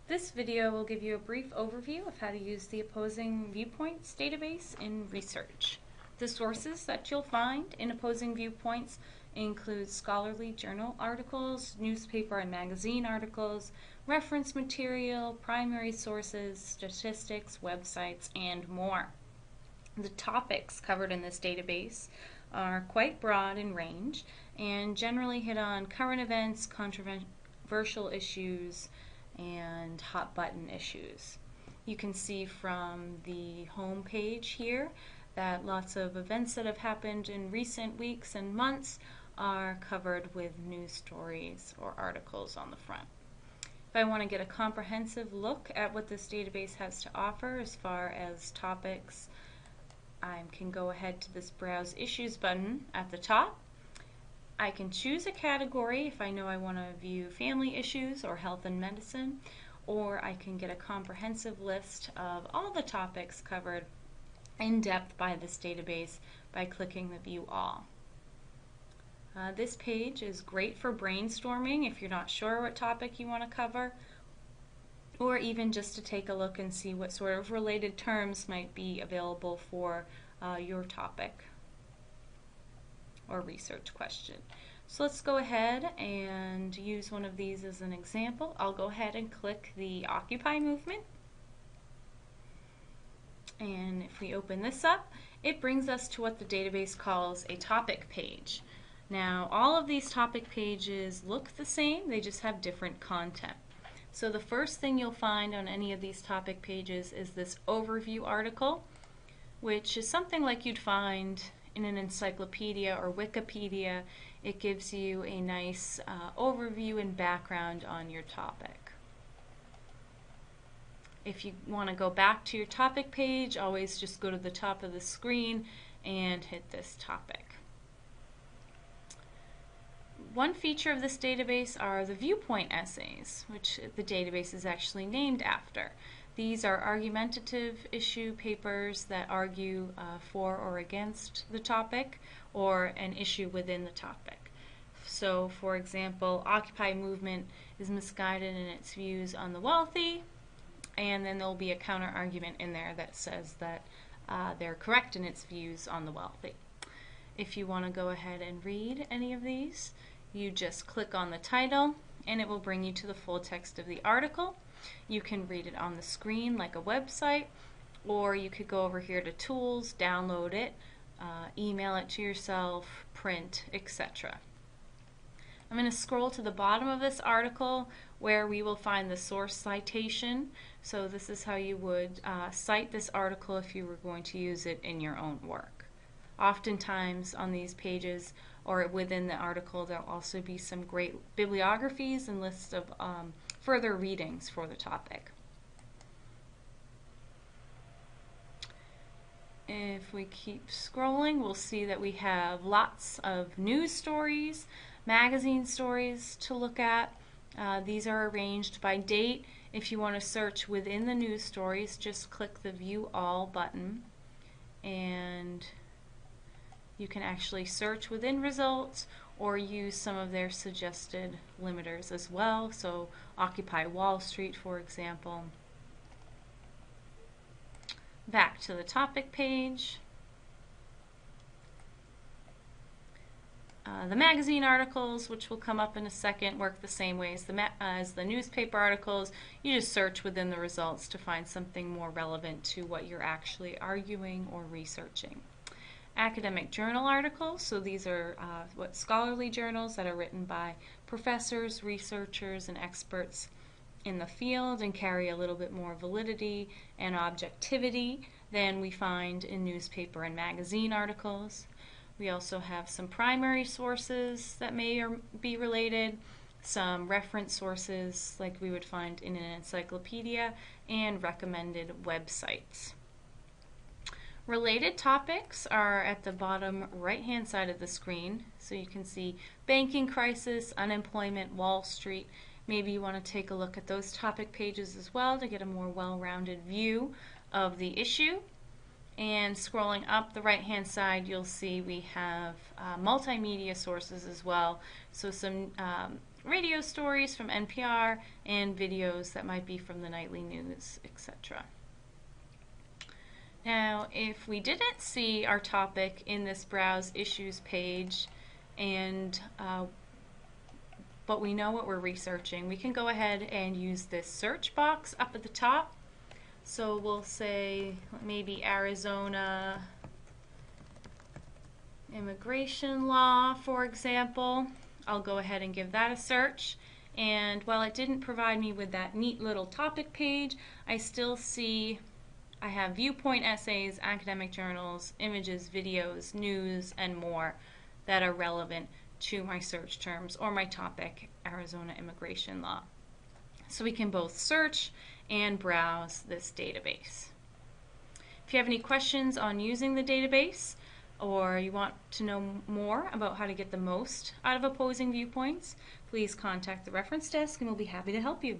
This video will give you a brief overview of how to use the Opposing Viewpoints database in research. The sources that you'll find in Opposing Viewpoints include scholarly journal articles, newspaper and magazine articles, reference material, primary sources, statistics, websites, and more. The topics covered in this database are quite broad in range and generally hit on current events, controversial issues, and hot button issues. You can see from the home page here that lots of events that have happened in recent weeks and months are covered with news stories or articles on the front. If I want to get a comprehensive look at what this database has to offer as far as topics, I can go ahead to this Browse Issues button at the top. I can choose a category if I know I want to view family issues or health and medicine, or I can get a comprehensive list of all the topics covered in depth by this database by clicking the View All. This page is great for brainstorming if you're not sure what topic you want to cover, or even just to take a look and see what sort of related terms might be available for your topic or research question. So let's go ahead and use one of these as an example. I'll go ahead and click the Occupy movement. And if we open this up, it brings us to what the database calls a topic page. Now, all of these topic pages look the same, they just have different content. So the first thing you'll find on any of these topic pages is this overview article, which is something like you'd find in an encyclopedia or Wikipedia. It gives you a nice overview and background on your topic. If you want to go back to your topic page, always just go to the top of the screen and hit this topic. One feature of this database are the Viewpoint Essays, which the database is actually named after. These are argumentative issue papers that argue for or against the topic or an issue within the topic. So, for example, Occupy movement is misguided in its views on the wealthy, and then there'll be a counter argument in there that says that they're correct in its views on the wealthy. If you want to go ahead and read any of these, you just click on the title and it will bring you to the full text of the article. You can read it on the screen like a website, or you could go over here to Tools, download it, email it to yourself, print, etc. I'm going to scroll to the bottom of this article where we will find the source citation. So this is how you would cite this article if you were going to use it in your own work. Oftentimes on these pages or within the article there'll also be some great bibliographies and lists of further readings for the topic. If we keep scrolling, we'll see that we have lots of news stories, magazine stories to look at. These are arranged by date. If you want to search within the news stories, just click the View All button and you can actually search within results or use some of their suggested limiters as well. So Occupy Wall Street, for example. Back to the topic page. The magazine articles, which will come up in a second, work the same way as the newspaper articles. You just search within the results to find something more relevant to what you're actually arguing or researching. Academic journal articles, so these are scholarly journals that are written by professors, researchers, and experts in the field and carry a little bit more validity and objectivity than we find in newspaper and magazine articles. We also have some primary sources that may or be related, some reference sources like we would find in an encyclopedia, and recommended websites. Related topics are at the bottom right-hand side of the screen, so you can see banking crisis, unemployment, Wall Street. Maybe you want to take a look at those topic pages as well to get a more well-rounded view of the issue. And scrolling up the right-hand side, you'll see we have multimedia sources as well, so some radio stories from NPR and videos that might be from the nightly news, etc. Now, if we didn't see our topic in this Browse Issues page, but we know what we're researching, we can go ahead and use this search box up at the top. So we'll say maybe Arizona immigration law, for example. I'll go ahead and give that a search. And while it didn't provide me with that neat little topic page, I still see I have viewpoint essays, academic journals, images, videos, news, and more that are relevant to my search terms or my topic, Arizona immigration law. So we can both search and browse this database. If you have any questions on using the database, or you want to know more about how to get the most out of Opposing Viewpoints, please contact the reference desk and we'll be happy to help you.